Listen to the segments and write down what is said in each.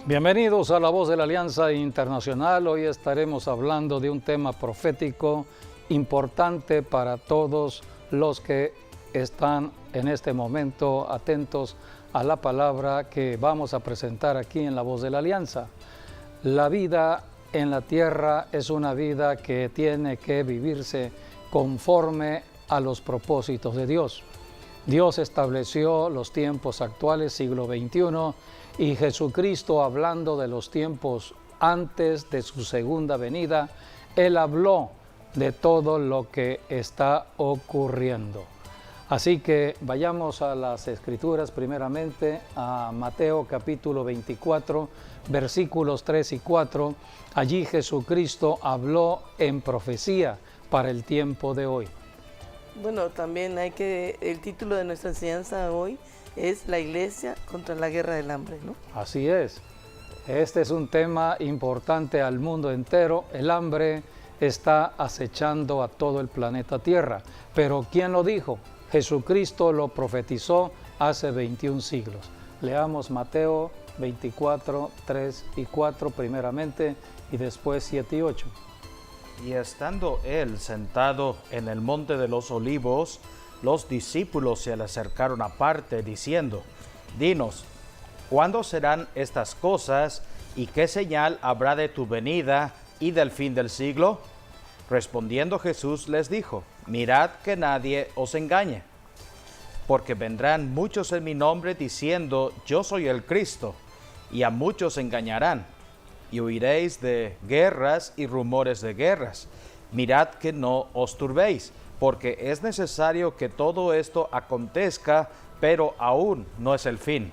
Bienvenidos a La Voz de la Alianza Internacional. Hoy estaremos hablando de un tema profético importante para todos los que están en este momento atentos a la palabra que vamos a presentar aquí en La Voz de la Alianza. La vida en la tierra es una vida que tiene que vivirse conforme a los propósitos de Dios. Dios estableció los tiempos actuales, siglo XXI, y Jesucristo, hablando de los tiempos antes de su segunda venida, Él habló de todo lo que está ocurriendo. Así que vayamos a las Escrituras, primeramente a Mateo capítulo 24, versículos 3 y 4. Allí Jesucristo habló en profecía para el tiempo de hoy. Bueno, también el título de nuestra enseñanza hoy es la iglesia contra la guerra del hambre, ¿no? Así es. Este es un tema importante al mundo entero. El hambre está acechando a todo el planeta Tierra. Pero ¿quién lo dijo? Jesucristo lo profetizó hace 21 siglos. Leamos Mateo 24, 3 y 4 primeramente y después 7 y 8. Y estando él sentado en el monte de los olivos, los discípulos se le acercaron aparte, diciendo: Dinos, ¿cuándo serán estas cosas, y qué señal habrá de tu venida y del fin del siglo? Respondiendo Jesús les dijo: Mirad que nadie os engañe, porque vendrán muchos en mi nombre diciendo: Yo soy el Cristo, y a muchos engañarán. Y oiréis de guerras y rumores de guerras. Mirad que no os turbéis, porque es necesario que todo esto acontezca, pero aún no es el fin.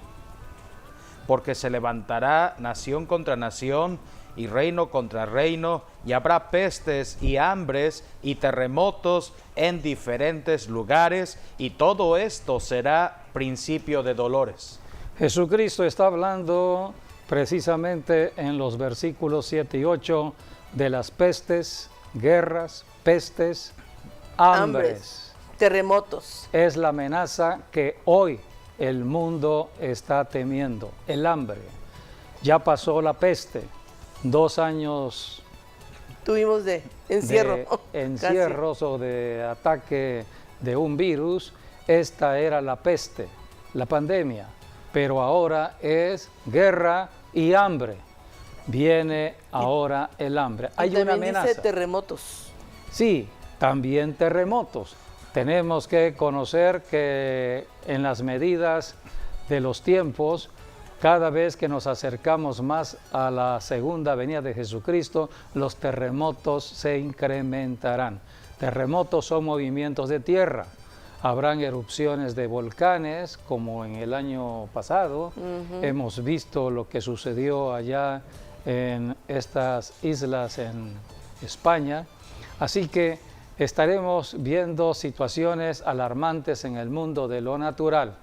Porque se levantará nación contra nación y reino contra reino, y habrá pestes y hambres y terremotos en diferentes lugares, y todo esto será principio de dolores. Jesucristo está hablando precisamente en los versículos 7 y 8 de las pestes, guerras, pestes, hambres, terremotos. Es la amenaza que hoy el mundo está temiendo, el hambre. Ya pasó la peste, 2 años tuvimos de encierro. De encierros o de ataque de un virus. Esta era la peste, la pandemia, pero ahora es guerra y hambre. Viene ahora el hambre. Hay una amenaza. Dice terremotos. Sí, también terremotos. Tenemos que conocer que en las medidas de los tiempos, cada vez que nos acercamos más a la segunda venida de Jesucristo, los terremotos se incrementarán. Terremotos son movimientos de tierra. Habrán erupciones de volcanes, como en el año pasado. Hemos visto lo que sucedió allá en estas islas en España. Así que estaremos viendo situaciones alarmantes en el mundo de lo natural.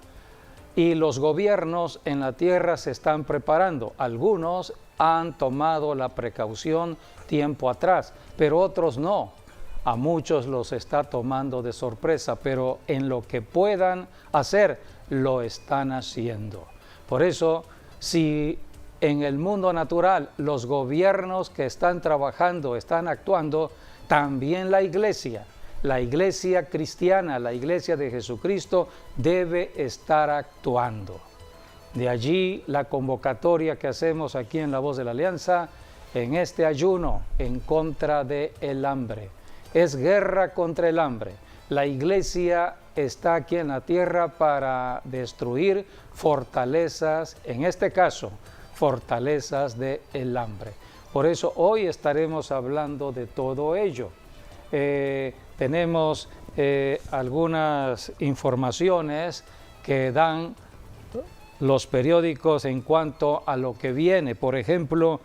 Y los gobiernos en la tierra se están preparando. Algunos han tomado la precaución tiempo atrás, pero otros no. A muchos los está tomando de sorpresa, pero en lo que puedan hacer, lo están haciendo. Por eso, si en el mundo natural los gobiernos que están trabajando, están actuando, también la iglesia cristiana, la iglesia de Jesucristo, debe estar actuando. De allí la convocatoria que hacemos aquí en La Voz de la Alianza, en este ayuno en contra del hambre. Es guerra contra el hambre. La iglesia está aquí en la tierra para destruir fortalezas, en este caso, fortalezas del hambre. Por eso hoy estaremos hablando de todo ello. Tenemos algunas informaciones que dan los periódicos en cuanto a lo que viene. Por ejemplo,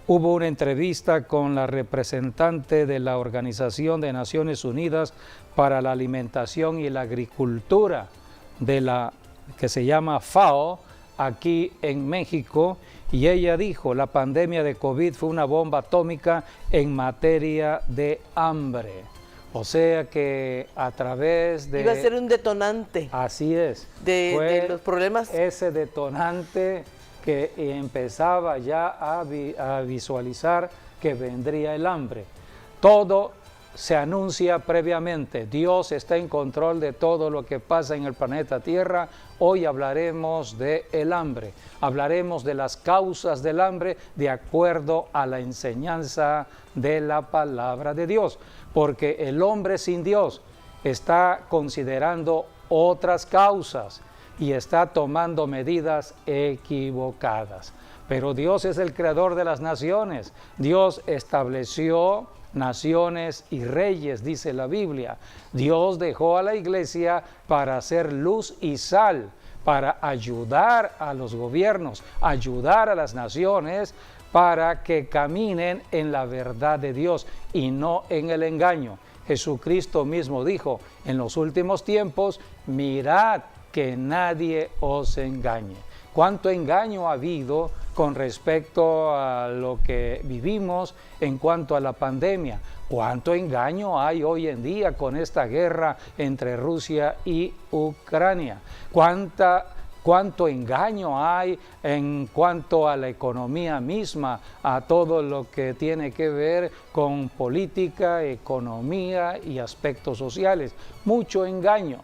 hubo una entrevista con la representante de la Organización de Naciones Unidas para la Alimentación y la Agricultura, que se llama FAO, aquí en México, y ella dijo: la pandemia de COVID fue una bomba atómica en materia de hambre. O sea que a través de... Iba a ser un detonante. Así es. De los problemas. Ese detonante que empezaba ya a visualizar que vendría el hambre. Todo se anuncia previamente. Dios está en control de todo lo que pasa en el planeta Tierra. Hoy hablaremos del hambre. Hablaremos de las causas del hambre de acuerdo a la enseñanza de la palabra de Dios. Porque el hombre sin Dios está considerando otras causas y está tomando medidas equivocadas. Pero Dios es el creador de las naciones. Dios estableció naciones y reyes, dice la Biblia. Dios dejó a la iglesia para hacer luz y sal, para ayudar a los gobiernos, ayudar a las naciones para que caminen en la verdad de Dios y no en el engaño. Jesucristo mismo dijo, en los últimos tiempos, mirad que nadie os engañe. ¿Cuánto engaño ha habido con respecto a lo que vivimos en cuanto a la pandemia? ¿Cuánto engaño hay hoy en día con esta guerra entre Rusia y Ucrania? ¿Cuánto engaño hay en cuanto a la economía misma, a todo lo que tiene que ver con política, economía y aspectos sociales? Mucho engaño.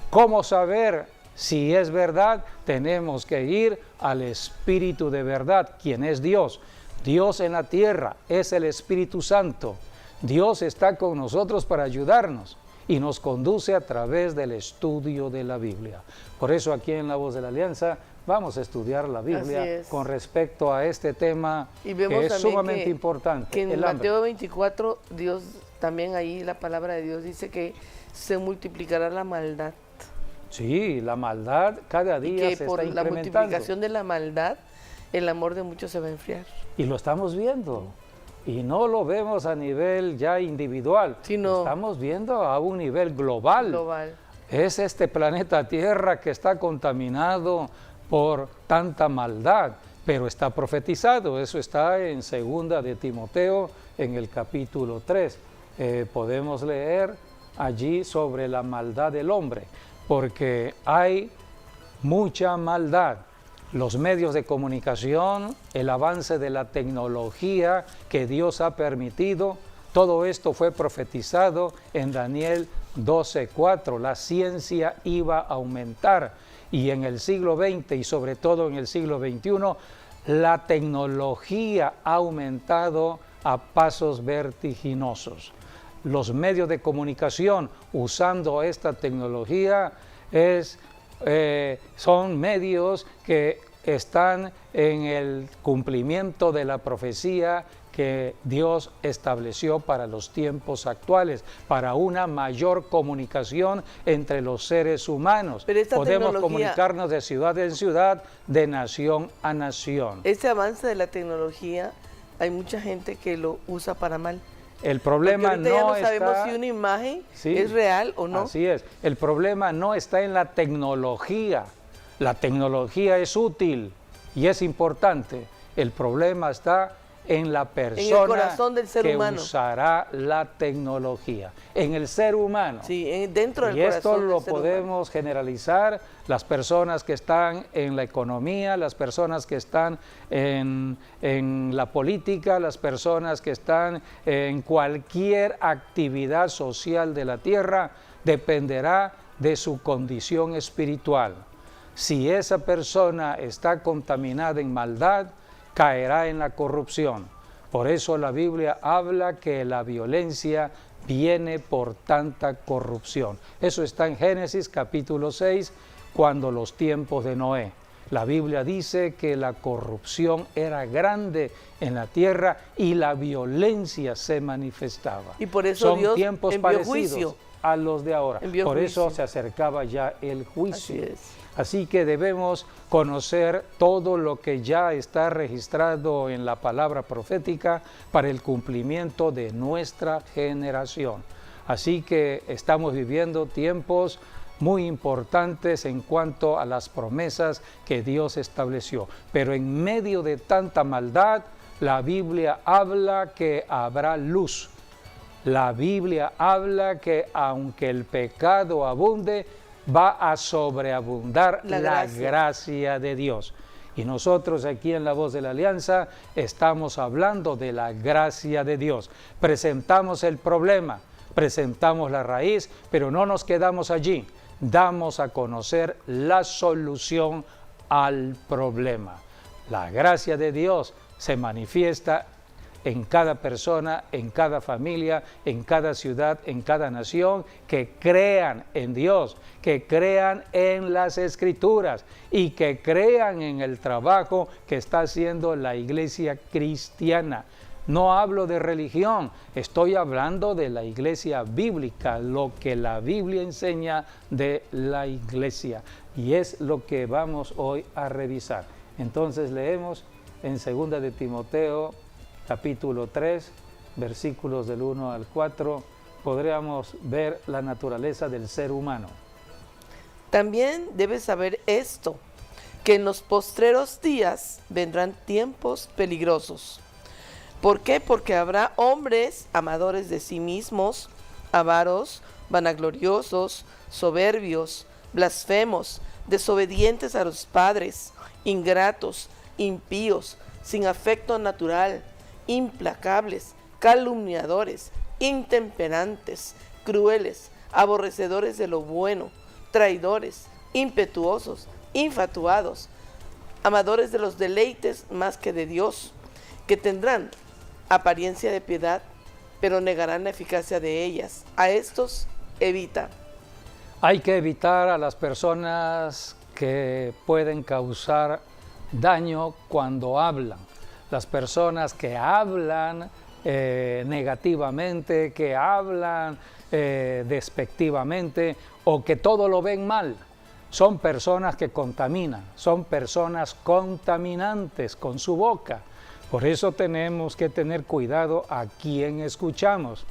¿Cómo saber si es verdad? Tenemos que ir al Espíritu de verdad, quien es Dios. Dios en la tierra es el Espíritu Santo. Dios está con nosotros para ayudarnos y nos conduce a través del estudio de la Biblia. Por eso aquí en La Voz de la Alianza vamos a estudiar la Biblia con respecto a este tema y vemos que es sumamente importante. Que en Mateo 24, Dios también ahí la palabra de Dios dice que se multiplicará la maldad. Sí, la maldad cada día se está incrementando. Por la multiplicación de la maldad, el amor de muchos se va a enfriar. Y lo estamos viendo. Y no lo vemos a nivel ya individual, lo estamos viendo a un nivel global. Es este planeta Tierra que está contaminado por tanta maldad, pero está profetizado. Eso está en 2 de Timoteo, en el capítulo 3. Podemos leer allí sobre la maldad del hombre, porque hay mucha maldad. Los medios de comunicación, el avance de la tecnología que Dios ha permitido, todo esto fue profetizado en Daniel 12:4. La ciencia iba a aumentar y en el siglo XX y sobre todo en el siglo XXI, la tecnología ha aumentado a pasos vertiginosos. Los medios de comunicación usando esta tecnología son medios que están en el cumplimiento de la profecía que Dios estableció para los tiempos actuales, para una mayor comunicación entre los seres humanos. Podemos comunicarnos de ciudad en ciudad, de nación a nación. Este avance de la tecnología, hay mucha gente que lo usa para mal. El problema no sabemos si una imagen es real o no. Así es. El problema no está en la tecnología. La tecnología es útil y es importante. El problema está en la persona el corazón del ser humano. Usará la tecnología, en el ser humano. Sí, dentro del corazón. Y esto lo ser podemos generalizar, las personas que están en la economía, las personas que están en la política, las personas que están en cualquier actividad social de la tierra, dependerá de su condición espiritual. Si esa persona está contaminada en maldad, caerá en la corrupción. Por eso la Biblia habla que la violencia viene por tanta corrupción. Eso está en Génesis capítulo 6, cuando los tiempos de Noé. La Biblia dice que la corrupción era grande en la tierra y la violencia se manifestaba. Y por eso son Dios tiempos envió parecidos juicio a los de ahora. Por eso juicio. se acercaba ya el juicio. Así es. Así que debemos conocer todo lo que ya está registrado en la palabra profética para el cumplimiento de nuestra generación. Así que estamos viviendo tiempos muy importantes en cuanto a las promesas que Dios estableció. Pero en medio de tanta maldad, la Biblia habla que habrá luz. La Biblia habla que aunque el pecado abunde, va a sobreabundar la gracia de Dios. Y nosotros aquí en La Voz de la Alianza estamos hablando de la gracia de Dios. Presentamos el problema, presentamos la raíz, pero no nos quedamos allí. Damos a conocer la solución al problema. La gracia de Dios se manifiesta en cada persona, en cada familia, en cada ciudad, en cada nación, que crean en Dios, que crean en las Escrituras y que crean en el trabajo que está haciendo la iglesia cristiana. No hablo de religión, estoy hablando de la iglesia bíblica, lo que la Biblia enseña de la iglesia. Y es lo que vamos hoy a revisar. Entonces leemos en 2 de Timoteo, capítulo 3, versículos del 1 al 4, podríamos ver la naturaleza del ser humano. También debes saber esto, que en los postreros días vendrán tiempos peligrosos. ¿Por qué? Porque habrá hombres amadores de sí mismos, avaros, vanagloriosos, soberbios, blasfemos, desobedientes a los padres, ingratos, impíos, sin afecto natural, implacables, calumniadores, intemperantes, crueles, aborrecedores de lo bueno, traidores, impetuosos, infatuados, amadores de los deleites más que de Dios, que tendrán apariencia de piedad, pero negarán la eficacia de ellas. A estos evita. Hay que evitar a las personas que pueden causar daño cuando hablan. Las personas que hablan negativamente, que hablan despectivamente o que todo lo ven mal. Son personas que contaminan, son personas contaminantes con su boca. Por eso tenemos que tener cuidado a quién escuchamos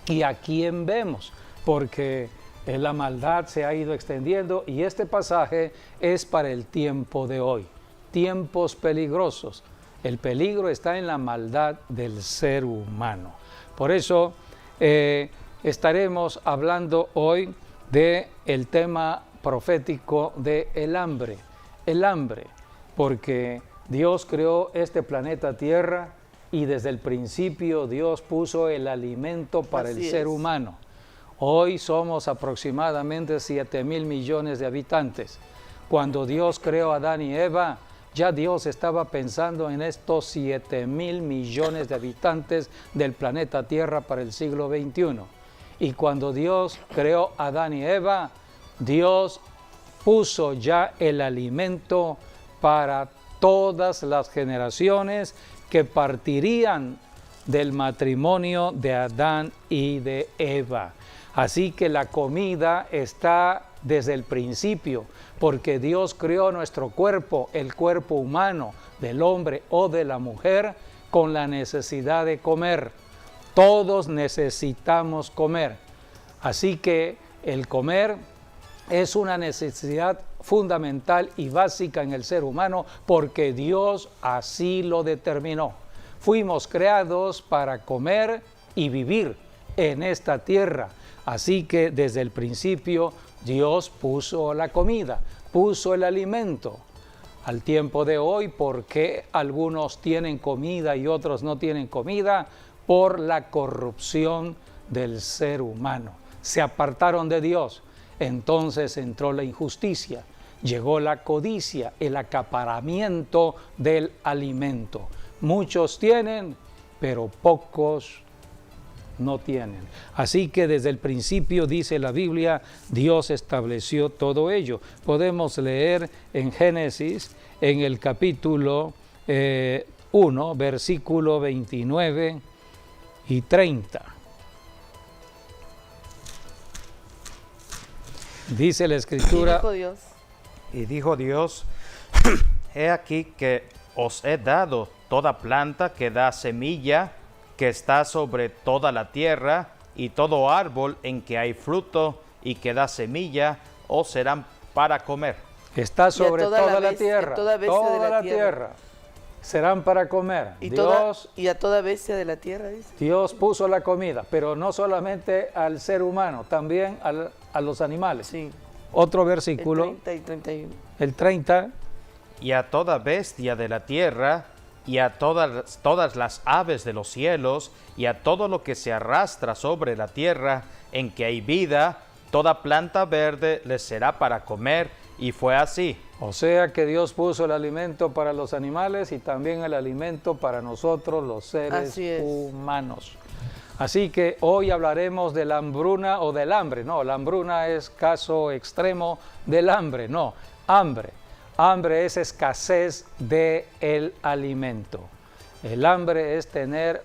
y a quién vemos, porque la maldad se ha ido extendiendo y este pasaje es para el tiempo de hoy. Tiempos peligrosos. El peligro está en la maldad del ser humano. Por eso estaremos hablando hoy del tema profético del hambre. El hambre, porque Dios creó este planeta Tierra y desde el principio Dios puso el alimento para el ser humano. Hoy somos aproximadamente 7,000 millones de habitantes. Cuando Dios creó a Adán y Eva, ya Dios estaba pensando en estos 7,000 millones de habitantes del planeta Tierra para el siglo XXI. Y cuando Dios creó a Adán y Eva, Dios puso ya el alimento para todas las generaciones que partirían del matrimonio de Adán y de Eva. Así que la comida está desde el principio, porque Dios creó nuestro cuerpo, el cuerpo humano del hombre o de la mujer, con la necesidad de comer. Todos necesitamos comer. Así que el comer es una necesidad fundamental y básica en el ser humano, porque Dios así lo determinó. Fuimos creados para comer y vivir en esta tierra. Así que desde el principio Dios puso la comida, puso el alimento. Al tiempo de hoy, ¿por qué algunos tienen comida y otros no tienen comida? Por la corrupción del ser humano. Se apartaron de Dios, entonces entró la injusticia, llegó la codicia, el acaparamiento del alimento. Muchos tienen, pero pocos no tienen. Así que desde el principio, dice la Biblia, Dios estableció todo ello. Podemos leer en Génesis, en el capítulo 1, versículo 29 y 30. Dice la Escritura. Y dijo Dios, he aquí que os he dado toda planta que da semilla, que está sobre toda la tierra, y todo árbol en que hay fruto y que da semilla, os serán para comer. Está sobre toda la tierra, toda la tierra. Serán para comer. Y a toda bestia de la tierra, dice. Dios puso la comida, pero no solamente al ser humano, también a los animales. Sí. Otro versículo. El 30 y 31. El 30 y a toda bestia de la tierra, y a todas las aves de los cielos, y a todo lo que se arrastra sobre la tierra, en que hay vida, toda planta verde les será para comer, y fue así. O sea que Dios puso el alimento para los animales y también el alimento para nosotros los seres humanos. Así que hoy hablaremos de la hambruna o del hambre. No, la hambruna es caso extremo del hambre, no, hambre. Hambre es escasez del alimento. El hambre es tener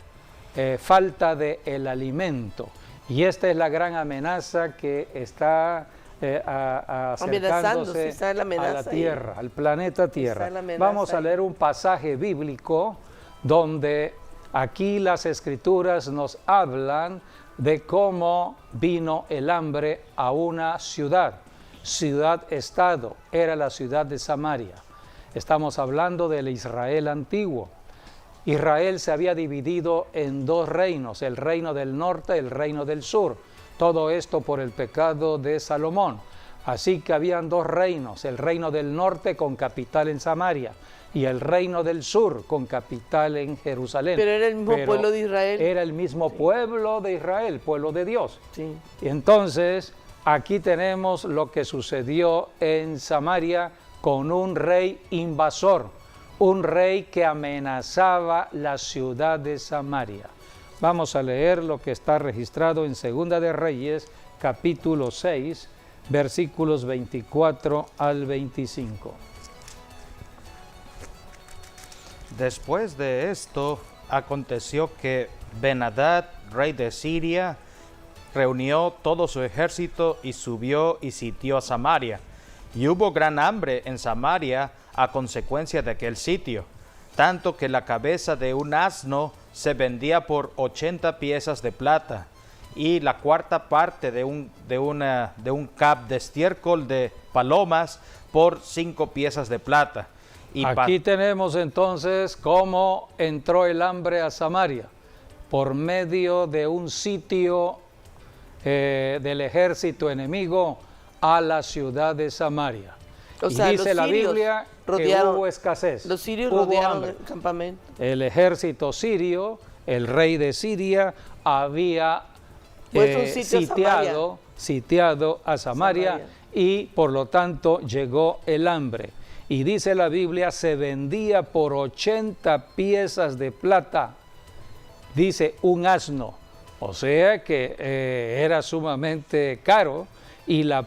falta del alimento. Y esta es la gran amenaza que está acercándose está la amenaza a la Tierra, al planeta Tierra. Vamos a ahí. leer un pasaje bíblico donde aquí las Escrituras nos hablan de cómo vino el hambre a una ciudad-estado, era la ciudad de Samaria. Estamos hablando del Israel antiguo. Israel se había dividido en dos reinos, el reino del norte y el reino del sur. Todo esto por el pecado de Salomón. Así que habían dos reinos, el reino del norte con capital en Samaria y el reino del sur con capital en Jerusalén. Pero era el mismo pueblo de Israel. Era el mismo pueblo de Israel, pueblo de Dios. Sí. Y entonces aquí tenemos lo que sucedió en Samaria con un rey invasor, un rey que amenazaba la ciudad de Samaria. Vamos a leer lo que está registrado en Segunda de Reyes, capítulo 6, versículos 24 al 25. Después de esto, aconteció que Ben-Hadad, rey de Siria, reunió todo su ejército y subió y sitió a Samaria. Y hubo gran hambre en Samaria a consecuencia de aquel sitio, tanto que la cabeza de un asno se vendía por 80 piezas de plata, y la cuarta parte de un cab de estiércol de palomas por 5 piezas de plata. Y aquí tenemos entonces cómo entró el hambre a Samaria, por medio de un sitio del ejército enemigo a la ciudad de Samaria. O sea, dice la Biblia que hubo escasez. Los sirios hubo rodearon hambre. el campamento. El ejército sirio, el rey de Siria, había sitiado a Samaria y por lo tanto llegó el hambre. Y dice la Biblia, se vendía por 80 piezas de plata, dice un asno, o sea que era sumamente caro, y la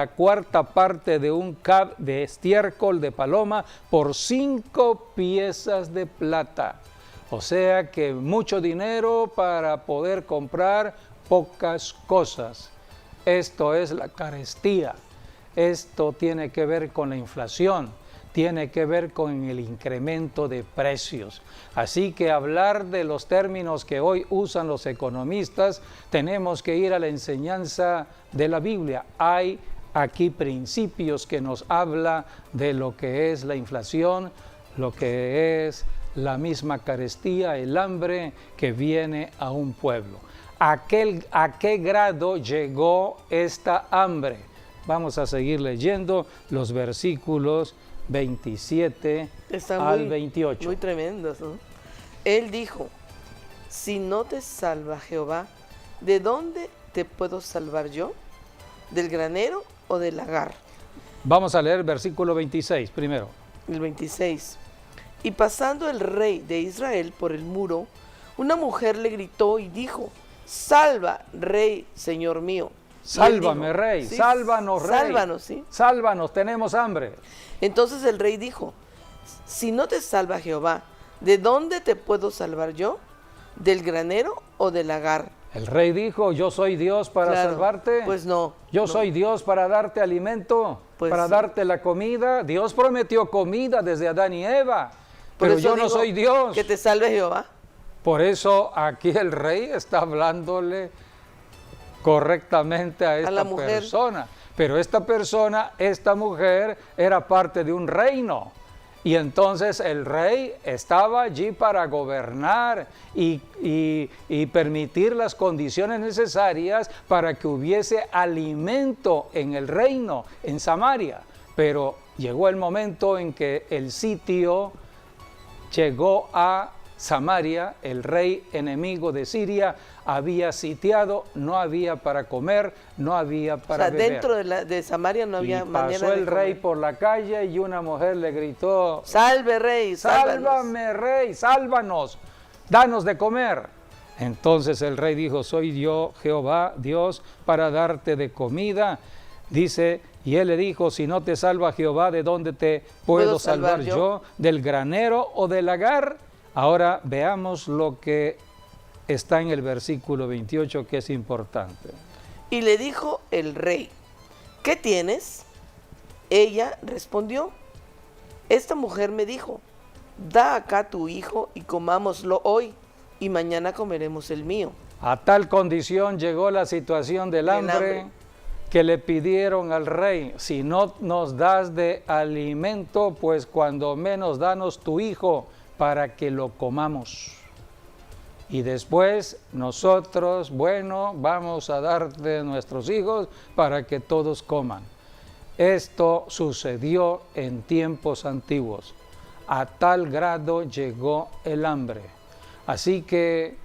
cuarta parte de un cab de estiércol de paloma por 5 piezas de plata. O sea que mucho dinero para poder comprar pocas cosas. Esto es la carestía. Esto tiene que ver con la inflación, tiene que ver con el incremento de precios. Así que hablar de los términos que hoy usan los economistas, tenemos que ir a la enseñanza de la Biblia. Hay aquí principios que nos habla de lo que es la inflación, lo que es la misma carestía, el hambre que viene a un pueblo. ¿A qué grado llegó esta hambre? Vamos a seguir leyendo los versículos 27 al 28. Muy tremendos, ¿no? Él dijo, si no te salva Jehová, ¿de dónde te puedo salvar yo? ¿Del granero o del lagar? Vamos a leer el versículo 26 primero. El 26. Y pasando el rey de Israel por el muro, una mujer le gritó y dijo, salva, rey, señor mío. Sálvame, dijo, rey, sí, sálvanos, rey. Sálvanos, sí. Sálvanos, tenemos hambre. Entonces el rey dijo, si no te salva Jehová, ¿de dónde te puedo salvar yo? ¿Del granero o del lagar? El rey dijo, yo soy Dios para salvarte. Pues no. Yo soy Dios para darte alimento, pues para darte la comida. Dios prometió comida desde Adán y Eva, pero yo no soy Dios. Que te salve Jehová. Por eso aquí el rey está hablándole correctamente a esta persona. Pero esta mujer, era parte de un reino. Y entonces el rey estaba allí para gobernar y permitir las condiciones necesarias para que hubiese alimento en el reino, en Samaria. Pero llegó el momento en que el sitio llegó a Samaria, el rey enemigo de Siria había sitiado, no había para comer, no había para beber. Dentro de Samaria no había manera de pasó el rey comer. por la calle y una mujer le gritó: Salve, rey, sálvanos. sálvame, rey, sálvanos, danos de comer. Entonces el rey dijo: soy yo, Jehová, Dios, para darte de comida. Dice, y él le dijo: si no te salva Jehová, ¿de dónde te puedo salvar yo? ¿Del granero o del lagar? Ahora veamos lo que está en el versículo 28, que es importante. Y le dijo el rey: ¿qué tienes? Ella respondió: esta mujer me dijo: da acá tu hijo y comámoslo hoy, y mañana comeremos el mío. A tal condición llegó la situación del hambre, que le pidieron al rey: si no nos das de alimento, pues cuando menos danos tu hijo para que lo comamos. Y después nosotros, bueno, vamos a darte nuestros hijos para que todos coman. Esto sucedió en tiempos antiguos. A tal grado llegó el hambre. Así que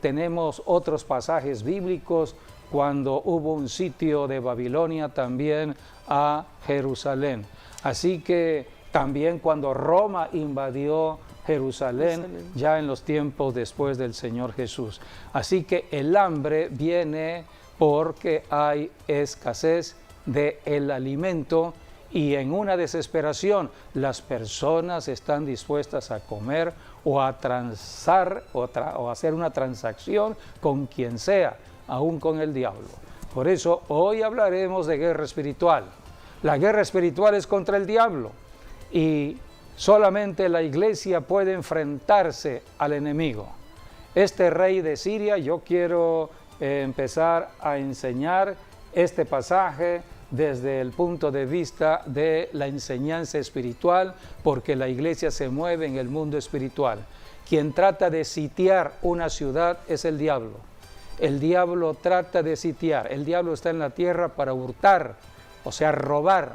tenemos otros pasajes bíblicos cuando hubo un sitio de Babilonia también a Jerusalén. Así que también cuando Roma invadió Jerusalén, ya en los tiempos después del Señor Jesús. Así que el hambre viene porque hay escasez del alimento, y en una desesperación las personas están dispuestas a comer o a transar o hacer una transacción con quien sea, aún con el diablo. Por eso hoy hablaremos de guerra espiritual. La guerra espiritual es contra el diablo, y solamente la iglesia puede enfrentarse al enemigo. Este rey de Siria, yo quiero empezar a enseñar este pasaje desde el punto de vista de la enseñanza espiritual, porque la iglesia se mueve en el mundo espiritual. Quien trata de sitiar una ciudad es el diablo. El diablo trata de sitiar. El diablo está en la tierra para hurtar, o sea, robar,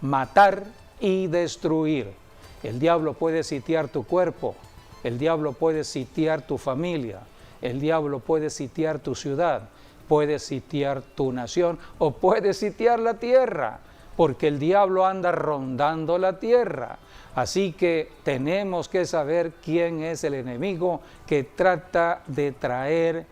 matar y destruir. El diablo puede sitiar tu cuerpo, el diablo puede sitiar tu familia, el diablo puede sitiar tu ciudad, puede sitiar tu nación o puede sitiar la tierra, porque el diablo anda rondando la tierra. Así que tenemos que saber quién es el enemigo que trata de traer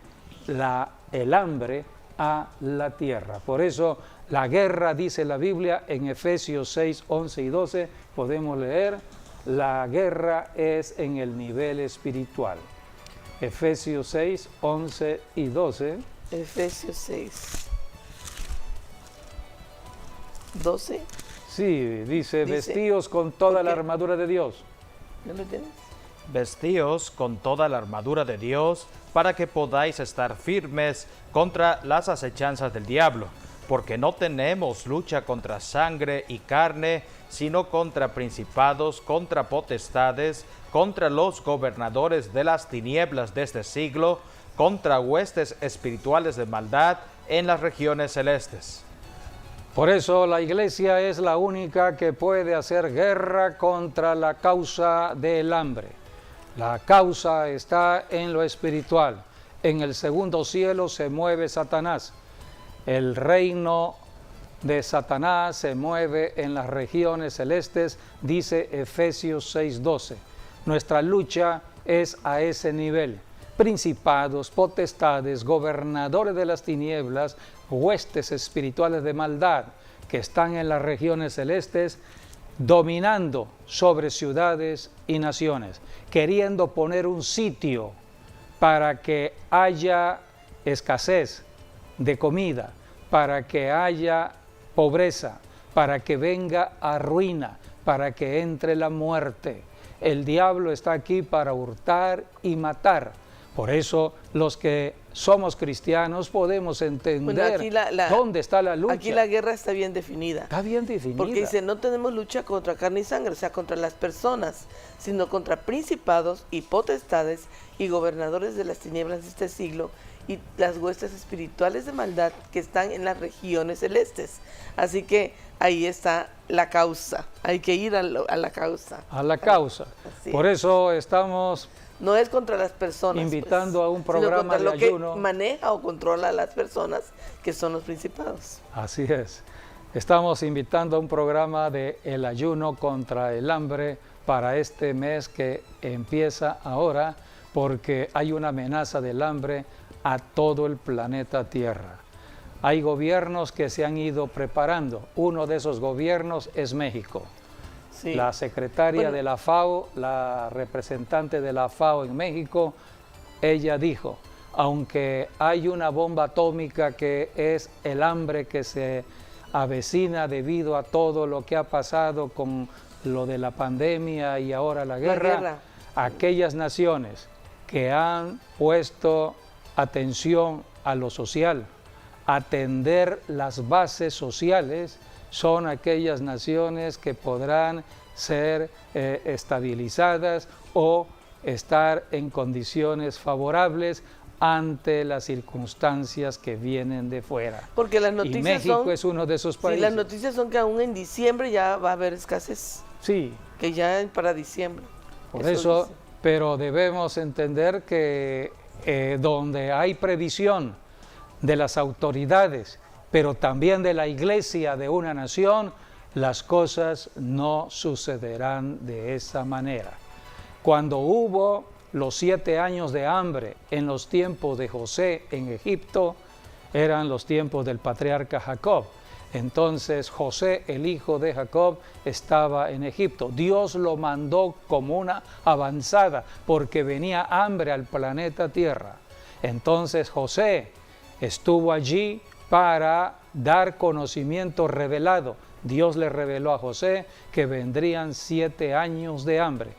el hambre a la tierra. Por eso la guerra, dice la Biblia en Efesios 6, 11 y 12, podemos leer: la guerra es en el nivel espiritual. Efesios 6, 11 y 12. Efesios 6, 12. Sí, dice, vestíos con toda la armadura de Dios. ¿No lo tienes? Vestíos con toda la armadura de Dios, para que podáis estar firmes contra las acechanzas del diablo, porque no tenemos lucha contra sangre y carne, sino contra principados, contra potestades, contra los gobernadores de las tinieblas de este siglo, contra huestes espirituales de maldad en las regiones celestes. Por eso la iglesia es la única que puede hacer guerra contra la causa del hambre. La causa está en lo espiritual. En el segundo cielo se mueve Satanás. El reino de Satanás se mueve en las regiones celestes, dice Efesios 6:12. Nuestra lucha es a ese nivel. Principados, potestades, gobernadores de las tinieblas, huestes espirituales de maldad que están en las regiones celestes, dominando sobre ciudades y naciones, queriendo poner un sitio para que haya escasez de comida, para que haya pobreza, para que venga a ruina, para que entre la muerte. El diablo está aquí para hurtar y matar. Por eso los que somos cristianos podemos entender dónde está la lucha. Aquí la guerra está bien definida. Está bien definida. Porque dice, no tenemos lucha contra carne y sangre, o sea, contra las personas, sino contra principados y potestades y gobernadores de las tinieblas de este siglo y las huestes espirituales de maldad que están en las regiones celestes. Así que ahí está la causa. Hay que ir a la causa. A la causa. Por eso estamos... No es contra las personas. Invitando pues, a un programa de ayuno. Lo que maneja o controla a las personas, que son los principados. Así es. Estamos invitando a un programa de el ayuno contra el hambre para este mes que empieza ahora, porque hay una amenaza del hambre a todo el planeta Tierra. Hay gobiernos que se han ido preparando. Uno de esos gobiernos es México. Sí. La secretaria de la FAO, la representante de la FAO en México, ella dijo, aunque hay una bomba atómica que es el hambre que se avecina debido a todo lo que ha pasado con lo de la pandemia y ahora la guerra, aquellas naciones que han puesto atención a lo social, atender las bases sociales, son aquellas naciones que podrán ser estabilizadas o estar en condiciones favorables ante las circunstancias que vienen de fuera. Porque las noticias y México es uno de esos países. Sí, las noticias son que aún en diciembre ya va a haber escasez. Sí. Que ya para diciembre. Por eso pero debemos entender que donde hay previsión de las autoridades, pero también de la iglesia de una nación, las cosas no sucederán de esa manera. Cuando hubo los 7 años de hambre en los tiempos de José en Egipto, eran los tiempos del patriarca Jacob. Entonces José, el hijo de Jacob, estaba en Egipto. Dios lo mandó como una avanzada porque venía hambre al planeta Tierra. Entonces José estuvo allí para dar conocimiento revelado. Dios le reveló a José que vendrían 7 años de hambre.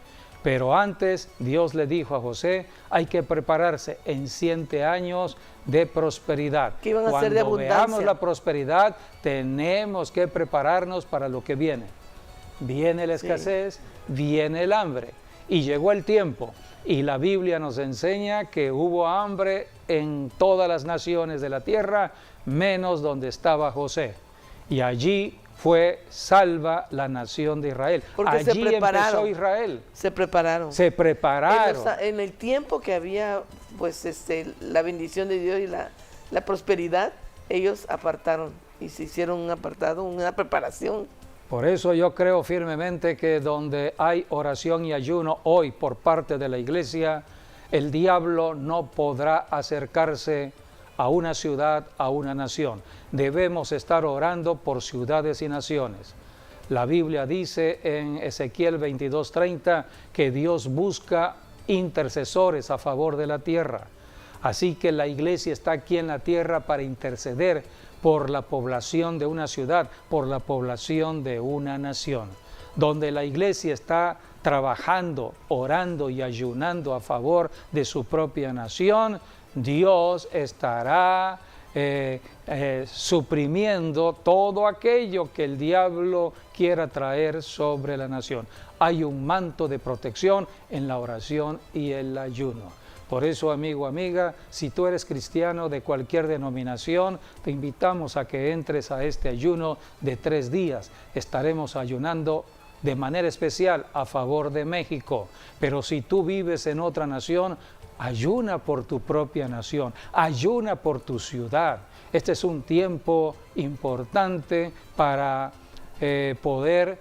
Pero antes Dios le dijo a José, hay que prepararse en 7 años de prosperidad. Que iban a ser de abundancia. Cuando veamos la prosperidad, tenemos que prepararnos para lo que viene. Viene la escasez, viene el hambre. Y llegó el tiempo. Y la Biblia nos enseña que hubo hambre en todas las naciones de la tierra, menos donde estaba José. Y allí fue salva la nación de Israel. Porque allí empezó Israel. Se prepararon. Se prepararon. En el tiempo que había pues la bendición de Dios y la prosperidad, ellos apartaron y se hicieron un apartado, una preparación. Por eso yo creo firmemente que donde hay oración y ayuno hoy por parte de la iglesia, el diablo no podrá acercarse a una ciudad, a una nación. Debemos estar orando por ciudades y naciones. La Biblia dice en Ezequiel 22:30 que Dios busca intercesores a favor de la tierra. Así que la iglesia está aquí en la tierra para interceder por la población de una ciudad, por la población de una nación. Donde la iglesia está trabajando, orando y ayunando a favor de su propia nación, Dios estará suprimiendo todo aquello que el diablo quiera traer sobre la nación. Hay un manto de protección en la oración y el ayuno. Por eso, amigo, amiga, si tú eres cristiano de cualquier denominación, te invitamos a que entres a este ayuno de 3 días. Estaremos ayunando de manera especial a favor de México. Pero si tú vives en otra nación, ayuna por tu propia nación, ayuna por tu ciudad. Este es un tiempo importante para poder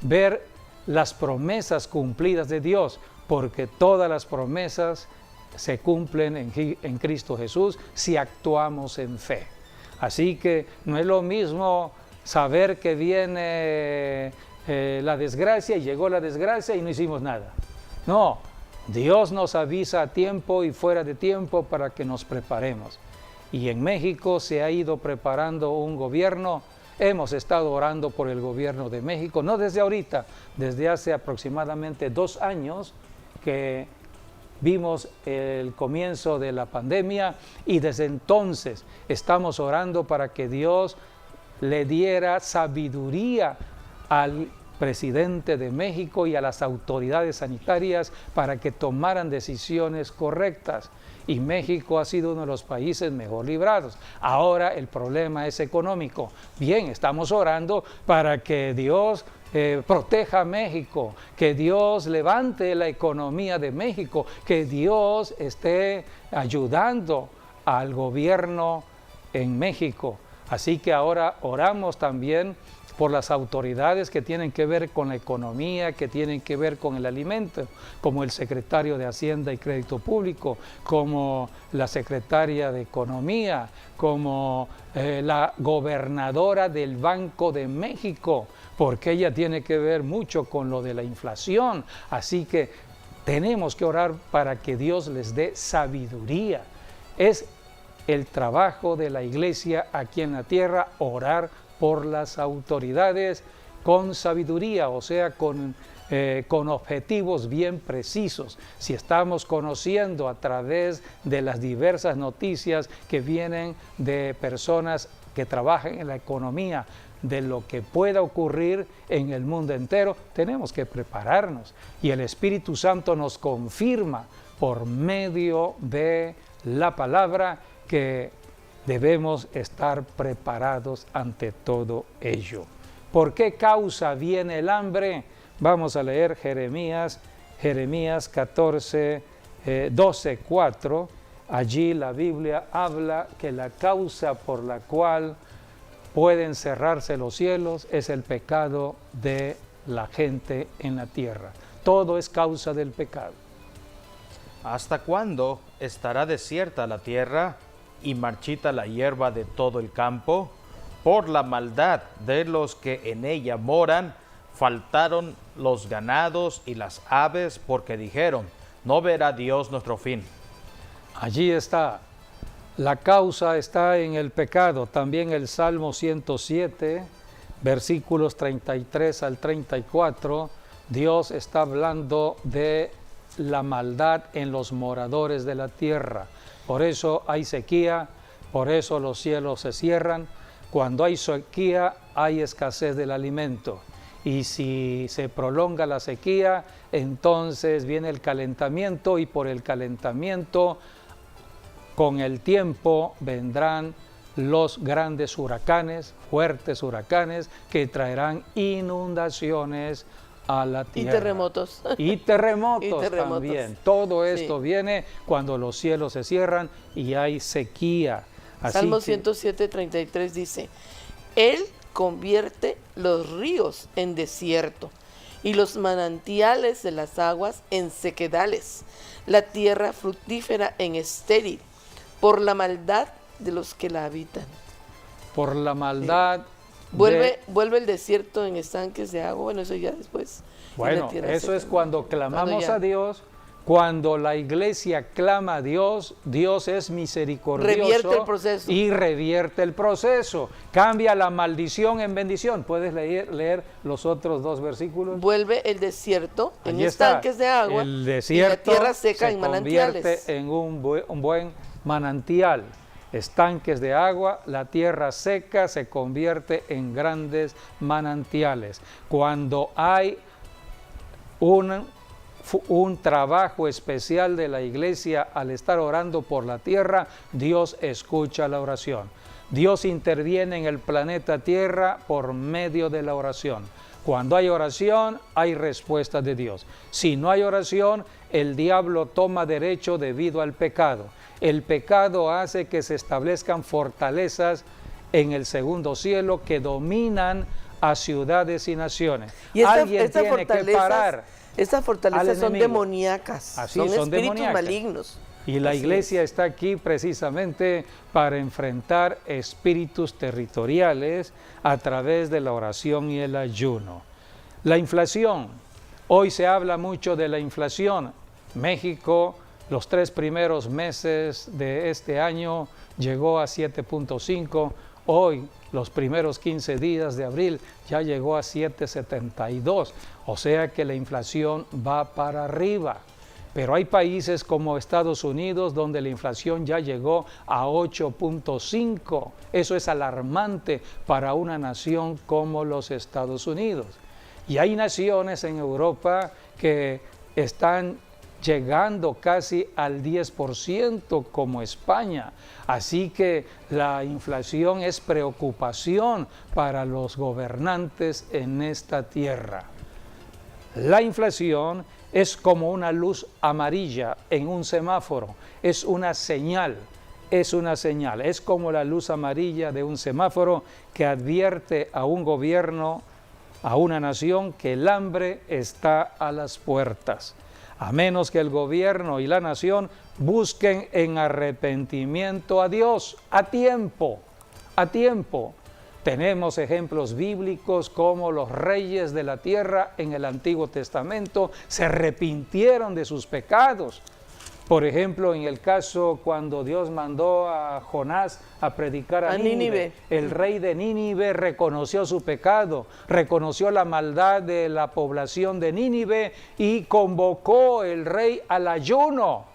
ver las promesas cumplidas de Dios, porque todas las promesas se cumplen en Cristo Jesús si actuamos en fe. Así que no es lo mismo saber que viene la desgracia y llegó la desgracia y no hicimos nada. No, Dios nos avisa a tiempo y fuera de tiempo para que nos preparemos. Y en México se ha ido preparando un gobierno. Hemos estado orando por el gobierno de México, no desde ahorita, desde hace aproximadamente 2 años que vimos el comienzo de la pandemia y desde entonces estamos orando para que Dios le diera sabiduría al presidente de México y a las autoridades sanitarias para que tomaran decisiones correctas. Y México ha sido uno de los países mejor librados. Ahora el problema es económico. Bien, estamos orando para que Dios proteja a México, que Dios levante la economía de México, que Dios esté ayudando al gobierno en México. Así que ahora oramos también por las autoridades que tienen que ver con la economía, que tienen que ver con el alimento, como el secretario de Hacienda y Crédito Público, como la secretaria de Economía, como la gobernadora del Banco de México, porque ella tiene que ver mucho con lo de la inflación. Así que tenemos que orar para que Dios les dé sabiduría. Es el trabajo de la iglesia aquí en la tierra, orar por las autoridades con sabiduría, o sea, con objetivos bien precisos. Si estamos conociendo a través de las diversas noticias que vienen de personas que trabajan en la economía, de lo que pueda ocurrir en el mundo entero, tenemos que prepararnos. Y el Espíritu Santo nos confirma por medio de la palabra que debemos estar preparados ante todo ello. ¿Por qué causa viene el hambre? Vamos a leer Jeremías 14, 12, 4. Allí la Biblia habla que la causa por la cual pueden cerrarse los cielos es el pecado de la gente en la tierra. Todo es causa del pecado. ¿Hasta cuándo estará desierta la tierra y marchita la hierba de todo el campo? Por la maldad de los que en ella moran, faltaron los ganados y las aves, porque dijeron, no verá Dios nuestro fin. Allí está, la causa está en el pecado. También el Salmo 107, versículos 33 al 34, Dios está hablando de la maldad en los moradores de la tierra. Por eso hay sequía, por eso los cielos se cierran. Cuando hay sequía, hay escasez del alimento. Y si se prolonga la sequía, entonces viene el calentamiento, y por el calentamiento, con el tiempo, vendrán los grandes huracanes, fuertes huracanes, que traerán inundaciones a la tierra. Y terremotos. Y terremotos también. Todo esto viene cuando los cielos se cierran y hay sequía. Así Salmo 107, 33 dice, Él convierte los ríos en desierto y los manantiales de las aguas en sequedales, la tierra fructífera en estéril, por la maldad de los que la habitan. Por la maldad. Vuelve el desierto en estanques de agua. Bueno, eso ya después. Bueno, eso es cuando clamamos a Dios. Cuando la iglesia clama a Dios, Dios es misericordioso. Revierte el proceso. Y revierte el proceso. Cambia la maldición en bendición. ¿Puedes leer los otros dos versículos? Vuelve el desierto en Allí estanques de agua. El desierto y la tierra seca en manantiales. Se convierte en un buen manantial. Estanques de agua, la tierra seca se convierte en grandes manantiales. Cuando hay un trabajo especial de la iglesia al estar orando por la tierra, Dios escucha la oración. Dios interviene en el planeta Tierra por medio de la oración. Cuando hay oración, hay respuesta de Dios. Si no hay oración, el diablo toma derecho debido al pecado. El pecado hace que se establezcan fortalezas en el segundo cielo que dominan a ciudades y naciones. Y Alguien tiene que parar. Estas fortalezas son demoníacas, Así, son espíritus demoníacas. malignos. Y la Así iglesia está aquí precisamente para enfrentar espíritus territoriales a través de la oración y el ayuno. La inflación. Hoy se habla mucho de la inflación. México, los 3 primeros meses de este año llegó a 7.5. Hoy, los primeros 15 días de abril, ya llegó a 7.72. O sea que la inflación va para arriba. Pero hay países como Estados Unidos donde la inflación ya llegó a 8.5. Eso es alarmante para una nación como los Estados Unidos. Y hay naciones en Europa que están llegando casi al 10% como España. Así que la inflación es preocupación para los gobernantes en esta tierra. La inflación es como una luz amarilla en un semáforo, es una señal, es como la luz amarilla de un semáforo que advierte a un gobierno, a una nación, que el hambre está a las puertas. A menos que el gobierno y la nación busquen en arrepentimiento a Dios, a tiempo. Tenemos ejemplos bíblicos como los reyes de la tierra en el Antiguo Testamento se arrepintieron de sus pecados. Por ejemplo, en el caso cuando Dios mandó a Jonás a predicar a Nínive, el rey de Nínive reconoció su pecado, reconoció la maldad de la población de Nínive y convocó el rey al ayuno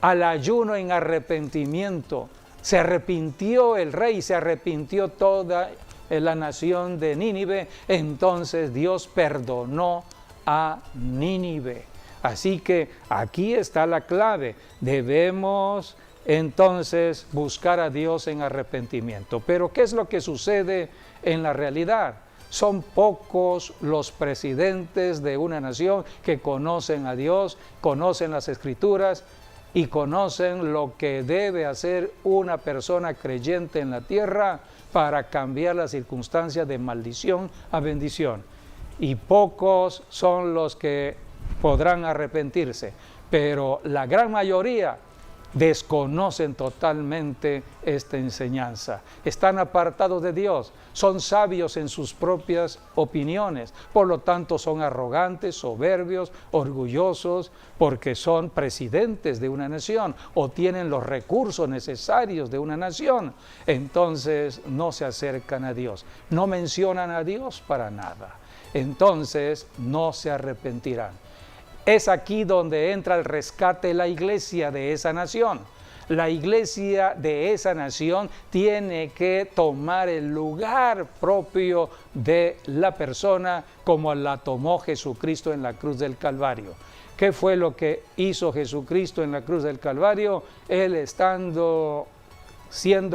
en arrepentimiento. Se arrepintió el rey, se arrepintió toda la nación de Nínive, entonces Dios perdonó a Nínive. Así que aquí está la clave, debemos entonces buscar a Dios en arrepentimiento. Pero ¿qué es lo que sucede en la realidad? Son pocos los presidentes de una nación que conocen a Dios, conocen las Escrituras, y conocen lo que debe hacer una persona creyente en la tierra para cambiar las circunstancias de maldición a bendición. Y pocos son los que podrán arrepentirse, pero la gran mayoría desconocen totalmente esta enseñanza. Están apartados de Dios, son sabios en sus propias opiniones, por lo tanto son arrogantes, soberbios, orgullosos, porque son presidentes de una nación o tienen los recursos necesarios de una nación. Entonces no se acercan a Dios, no mencionan a Dios para nada. Entonces no se arrepentirán. Es aquí donde entra el rescate de la iglesia de esa nación. La iglesia de esa nación tiene que tomar el lugar propio de la persona como la tomó Jesucristo en la cruz del Calvario. ¿Qué fue lo que hizo Jesucristo en la cruz del Calvario? Él siendo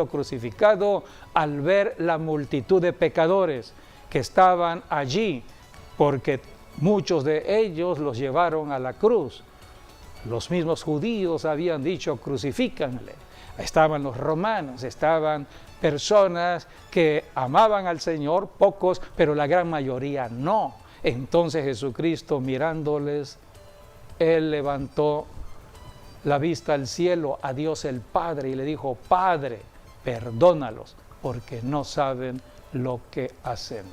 crucificado, al ver la multitud de pecadores que estaban allí, porque muchos de ellos los llevaron a la cruz. Los mismos judíos habían dicho, crucifícanle. Estaban los romanos, estaban personas que amaban al Señor, pocos, pero la gran mayoría no. Entonces Jesucristo, mirándoles, Él levantó la vista al cielo, a Dios el Padre, y le dijo, Padre, perdónalos, porque no saben lo que hacen.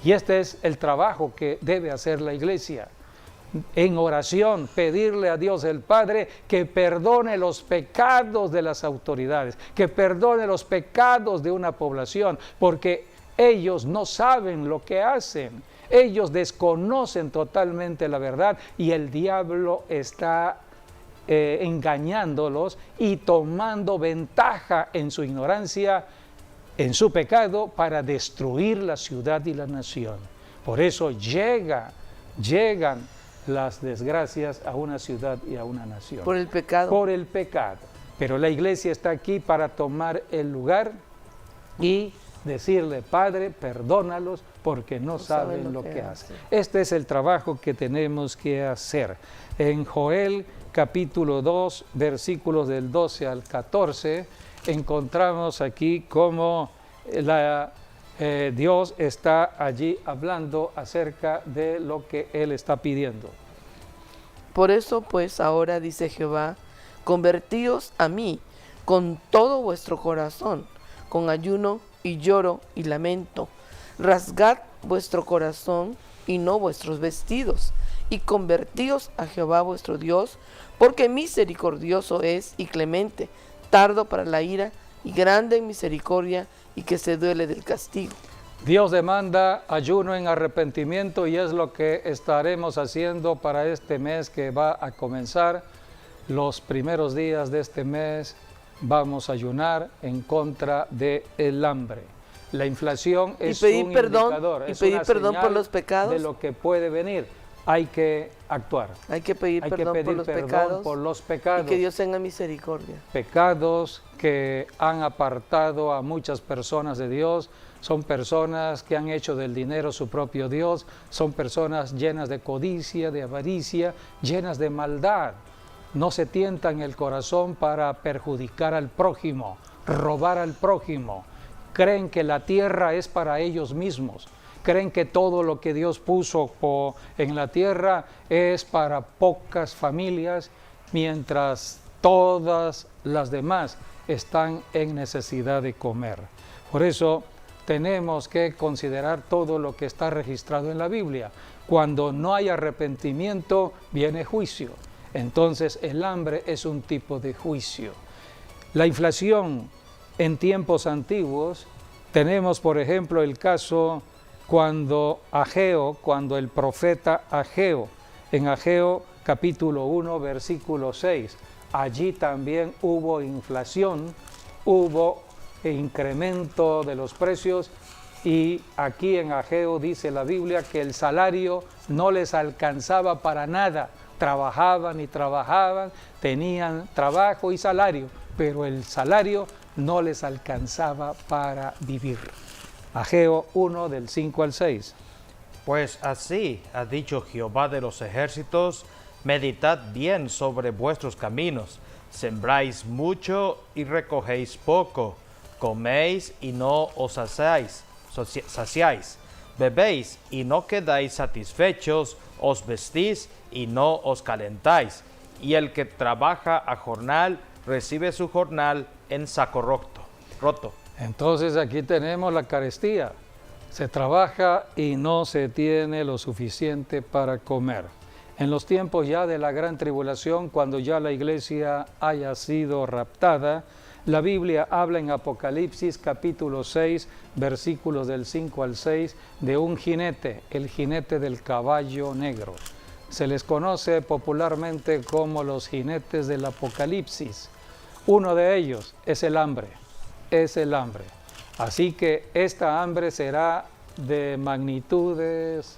Y este es el trabajo que debe hacer la iglesia. En oración, pedirle a Dios el Padre que perdone los pecados de las autoridades, que perdone los pecados de una población, porque ellos no saben lo que hacen. Ellos desconocen totalmente la verdad y el diablo está engañándolos y tomando ventaja en su ignorancia, en su pecado, para destruir la ciudad y la nación. Por eso llegan las desgracias a una ciudad y a una nación. Por el pecado. Por el pecado. Pero la iglesia está aquí para tomar el lugar y decirle, Padre, perdónalos porque no saben lo que hacen. Este es el trabajo que tenemos que hacer. En Joel capítulo 2, versículos del 12 al 14, encontramos aquí cómo Dios está allí hablando acerca de lo que Él está pidiendo. Por eso, pues, ahora dice Jehová, convertíos a mí con todo vuestro corazón, con ayuno y lloro y lamento. Rasgad vuestro corazón y no vuestros vestidos, y convertíos a Jehová vuestro Dios, porque misericordioso es y clemente, tardo para la ira y grande en misericordia, y que se duele del castigo. Dios demanda ayuno en arrepentimiento y es lo que estaremos haciendo para este mes que va a comenzar. Los primeros días de este mes vamos a ayunar en contra del hambre. La inflación es un indicador, es una perdón por los pecados de lo que puede venir. Hay que actuar. Hay que pedir perdón por los pecados. Y que Dios tenga misericordia. Pecados que han apartado a muchas personas de Dios. Son personas que han hecho del dinero su propio Dios. Son personas llenas de codicia, de avaricia, llenas de maldad. No se tientan el corazón para perjudicar al prójimo, robar al prójimo. Creen que la tierra es para ellos mismos. Creen que todo lo que Dios puso en la tierra es para pocas familias, mientras todas las demás están en necesidad de comer. Por eso tenemos que considerar todo lo que está registrado en la Biblia. Cuando no hay arrepentimiento, viene juicio. Entonces el hambre es un tipo de juicio. La inflación en tiempos antiguos, tenemos por ejemplo el caso cuando el profeta Ageo, en Ageo capítulo 1 versículo 6, allí también hubo inflación, hubo incremento de los precios y aquí en Ageo dice la Biblia que el salario no les alcanzaba para nada. Trabajaban y trabajaban, tenían trabajo y salario, pero el salario no les alcanzaba para vivir. Ageo 1 del 5 al 6. Pues así ha dicho Jehová de los ejércitos, meditad bien sobre vuestros caminos, sembráis mucho y recogéis poco, coméis y no os saciáis, bebéis y no quedáis satisfechos, os vestís y no os calentáis, y el que trabaja a jornal recibe su jornal en saco roto. Entonces aquí tenemos la carestía. Se trabaja y no se tiene lo suficiente para comer. En los tiempos ya de la gran tribulación, cuando ya la iglesia haya sido raptada, la Biblia habla en Apocalipsis capítulo 6, versículos del 5 al 6, de un jinete, el jinete del caballo negro. Se les conoce popularmente como los jinetes del Apocalipsis. Uno de ellos es el hambre. Así que esta hambre será de magnitudes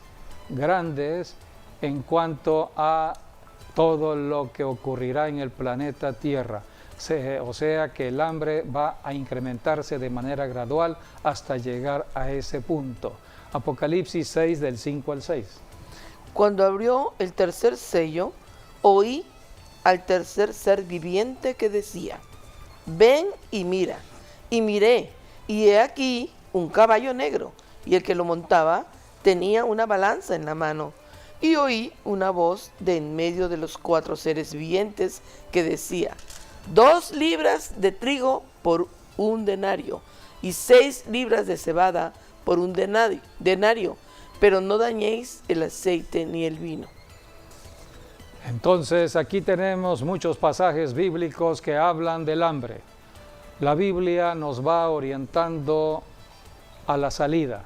grandes en cuanto a todo lo que ocurrirá en el planeta Tierra. O sea que el hambre va a incrementarse de manera gradual hasta llegar a ese punto. Apocalipsis 6 del 5 al 6. Cuando abrió el tercer sello, oí al tercer ser viviente que decía: ven y mira. Y miré, y he aquí un caballo negro, y el que lo montaba tenía una balanza en la mano. Y oí una voz de en medio de los 4 seres vivientes que decía: 2 libras de trigo por un denario, y 6 libras de cebada por un denario, pero no dañéis el aceite ni el vino. Entonces aquí tenemos muchos pasajes bíblicos que hablan del hambre. La Biblia nos va orientando a la salida.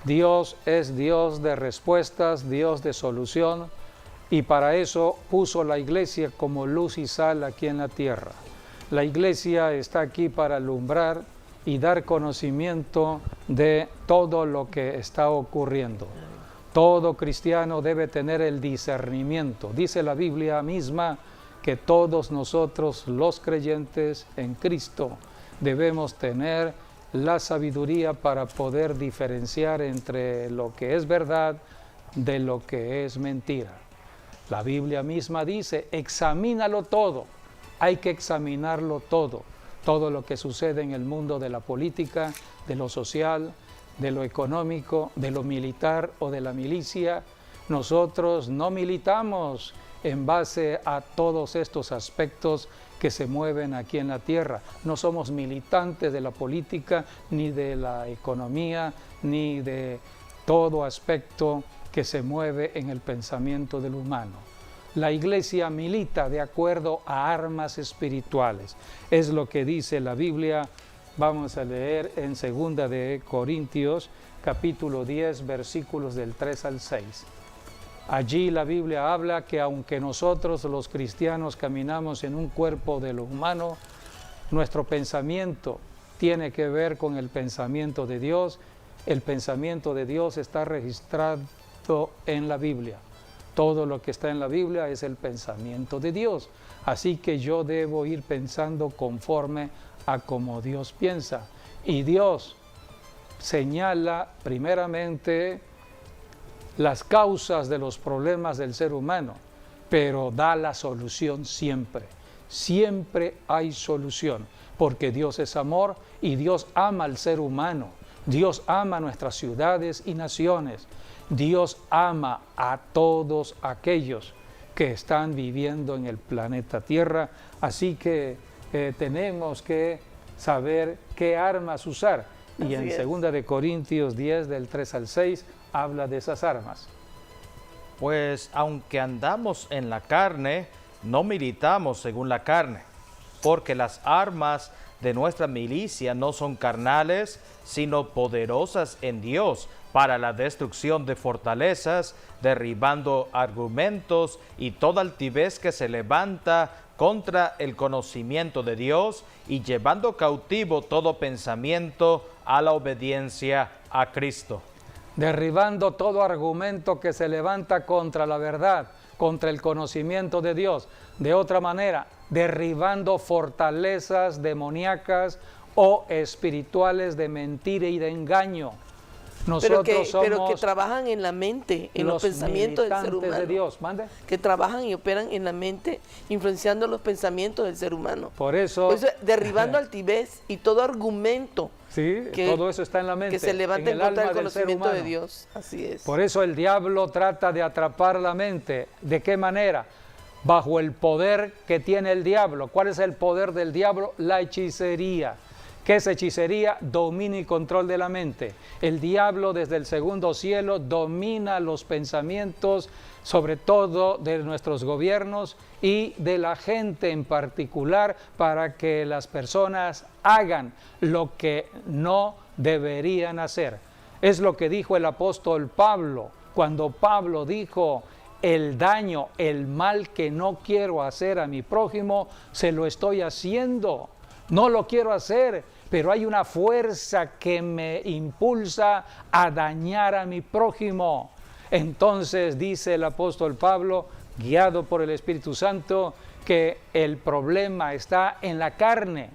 Dios es Dios de respuestas, Dios de solución, y para eso puso la iglesia como luz y sal aquí en la tierra. La iglesia está aquí para alumbrar y dar conocimiento de todo lo que está ocurriendo. Todo cristiano debe tener el discernimiento. Dice la Biblia misma que todos nosotros, los creyentes en Cristo, debemos tener la sabiduría para poder diferenciar entre lo que es verdad de lo que es mentira. La Biblia misma dice: examínalo todo. Hay que examinarlo todo. Todo lo que sucede en el mundo de la política, de lo social, de lo económico, de lo militar o de la milicia. Nosotros no militamos en base a todos estos aspectos que se mueven aquí en la tierra. No somos militantes de la política, ni de la economía, ni de todo aspecto que se mueve en el pensamiento del humano. La iglesia milita de acuerdo a armas espirituales. Es lo que dice la Biblia. Vamos a leer en 2 de Corintios, capítulo 10, versículos del 3 al 6. Allí la Biblia habla que aunque nosotros los cristianos caminamos en un cuerpo de lo humano, nuestro pensamiento tiene que ver con el pensamiento de Dios. El pensamiento de Dios está registrado en la Biblia. Todo lo que está en la Biblia es el pensamiento de Dios. Así que yo debo ir pensando conforme a como Dios piensa. Y Dios señala primeramente las causas de los problemas del ser humano, pero da la solución siempre. Siempre hay solución, porque Dios es amor y Dios ama al ser humano. Dios ama nuestras ciudades y naciones. Dios ama a todos aquellos que están viviendo en el planeta Tierra. Así que tenemos que saber qué armas usar. Y en 2 de Corintios 10, del 3 al 6, habla de esas armas. Pues aunque andamos en la carne, no militamos según la carne, porque las armas de nuestra milicia no son carnales, sino poderosas en Dios para la destrucción de fortalezas, derribando argumentos y toda altivez que se levanta contra el conocimiento de Dios y llevando cautivo todo pensamiento a la obediencia a Cristo. Derribando todo argumento que se levanta contra la verdad, contra el conocimiento de Dios. De otra manera, derribando fortalezas demoníacas o espirituales de mentira y de engaño. Nosotros pero que trabajan en la mente, en los pensamientos del ser humano. De Dios. ¿Mande? Que trabajan y operan en la mente, influenciando los pensamientos del ser humano. Por eso derribando altivez y todo argumento. Sí, todo eso está en la mente. Que se levanta en contra del conocimiento de Dios. Así es. Por eso el diablo trata de atrapar la mente. ¿De qué manera? Bajo el poder que tiene el diablo. ¿Cuál es el poder del diablo? La hechicería. ¿Qué es hechicería? Dominio y control de la mente. El diablo desde el segundo cielo domina los pensamientos, sobre todo de nuestros gobiernos y de la gente en particular, para que las personas hagan lo que no deberían hacer. Es lo que dijo el apóstol Pablo, cuando Pablo dijo: el daño, el mal que no quiero hacer a mi prójimo, se lo estoy haciendo. No lo quiero hacer, pero hay una fuerza que me impulsa a dañar a mi prójimo. Entonces dice el apóstol Pablo, guiado por el Espíritu Santo, que el problema está en la carne,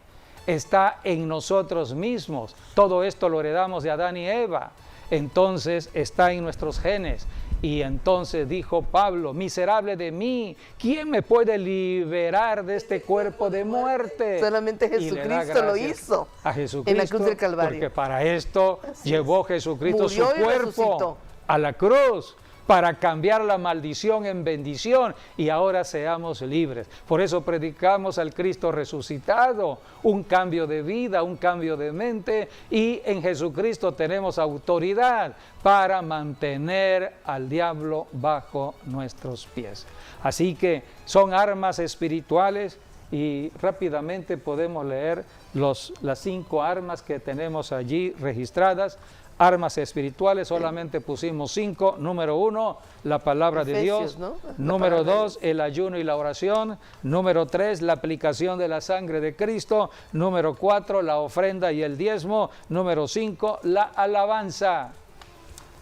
está en nosotros mismos. Todo esto lo heredamos de Adán y Eva. Entonces está en nuestros genes. Y entonces dijo Pablo: miserable de mí, ¿quién me puede liberar de este cuerpo de muerte? Solamente Jesucristo lo hizo. A Jesucristo, en la cruz del Calvario. Porque para esto llevó Jesucristo su cuerpo resucitó a la cruz, para cambiar la maldición en bendición, y ahora seamos libres. Por eso predicamos al Cristo resucitado, un cambio de vida, un cambio de mente, y en Jesucristo tenemos autoridad para mantener al diablo bajo nuestros pies. Así que son armas espirituales, y rápidamente podemos leer las 5 armas que tenemos allí registradas. Armas espirituales, solamente pusimos 5. Número 1, la palabra de Dios. ¿No? Número 2, el ayuno y la oración. Número 3, la aplicación de la sangre de Cristo. Número 4, la ofrenda y el diezmo. Número 5, la alabanza.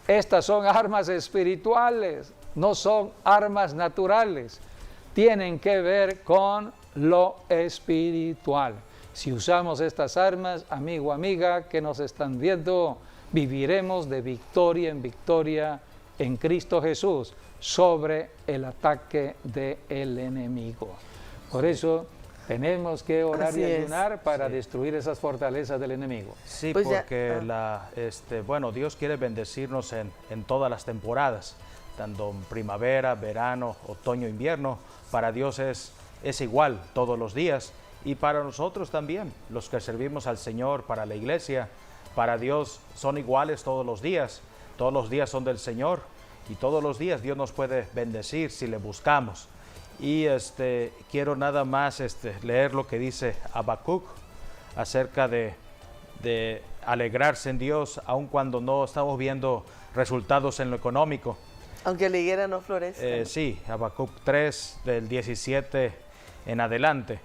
Estas son armas espirituales, no son armas naturales. Tienen que ver con lo espiritual. Si usamos estas armas, amigo, amiga, que nos están viendo, viviremos de victoria en victoria en Cristo Jesús sobre el ataque del enemigo. Por eso tenemos que orar y ayunar para destruir esas fortalezas del enemigo. Sí, pues porque Dios quiere bendecirnos en todas las temporadas, tanto primavera, verano, otoño, invierno. Para Dios es igual todos los días, y para nosotros también, los que servimos al Señor, para la iglesia, para Dios son iguales todos los días son del Señor, y todos los días Dios nos puede bendecir si le buscamos. Y quiero nada más leer lo que dice Habacuc acerca de alegrarse en Dios, aun cuando no estamos viendo resultados en lo económico. Aunque la higuera no florezca. Sí, Habacuc 3, del 17 en adelante.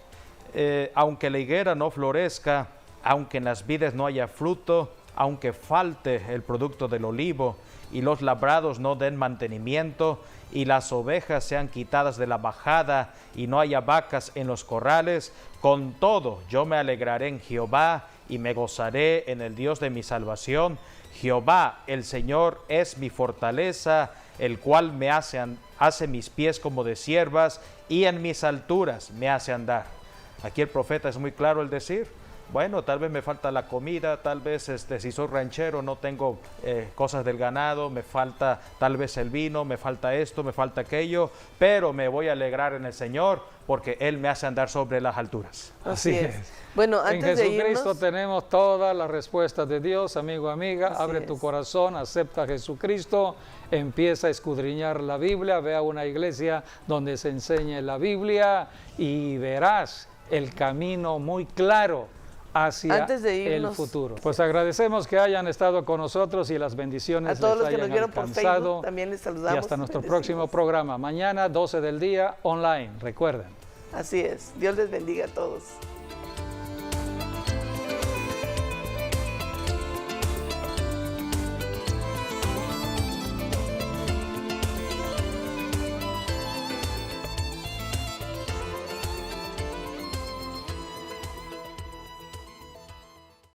Aunque la higuera no florezca, aunque en las vides no haya fruto, aunque falte el producto del olivo y los labrados no den mantenimiento y las ovejas sean quitadas de la majada y no haya vacas en los corrales, con todo yo me alegraré en Jehová y me gozaré en el Dios de mi salvación. Jehová, el Señor, es mi fortaleza, el cual me hace mis pies como de ciervas y en mis alturas me hace andar. Aquí el profeta es muy claro al decir, bueno, tal vez me falta la comida, tal vez si soy ranchero no tengo cosas del ganado, me falta tal vez el vino, me falta esto, me falta aquello, pero me voy a alegrar en el Señor porque Él me hace andar sobre las alturas. Así es. Bueno, En antes de Jesucristo irnos, tenemos todas las respuestas de Dios, amigo, amiga. Así Abre es. tu corazón, acepta a Jesucristo, empieza a escudriñar la Biblia, ve a una iglesia donde se enseñe la Biblia y verás el camino muy claro hacia Antes de el irnos, futuro. Pues agradecemos que hayan estado con nosotros y las bendiciones a todos les los que nos hayan vieron por alcanzado. Facebook, también les saludamos. Y hasta nuestro bendecimos. próximo programa, mañana 12 del día, online, recuerden. Así es. Dios les bendiga a todos.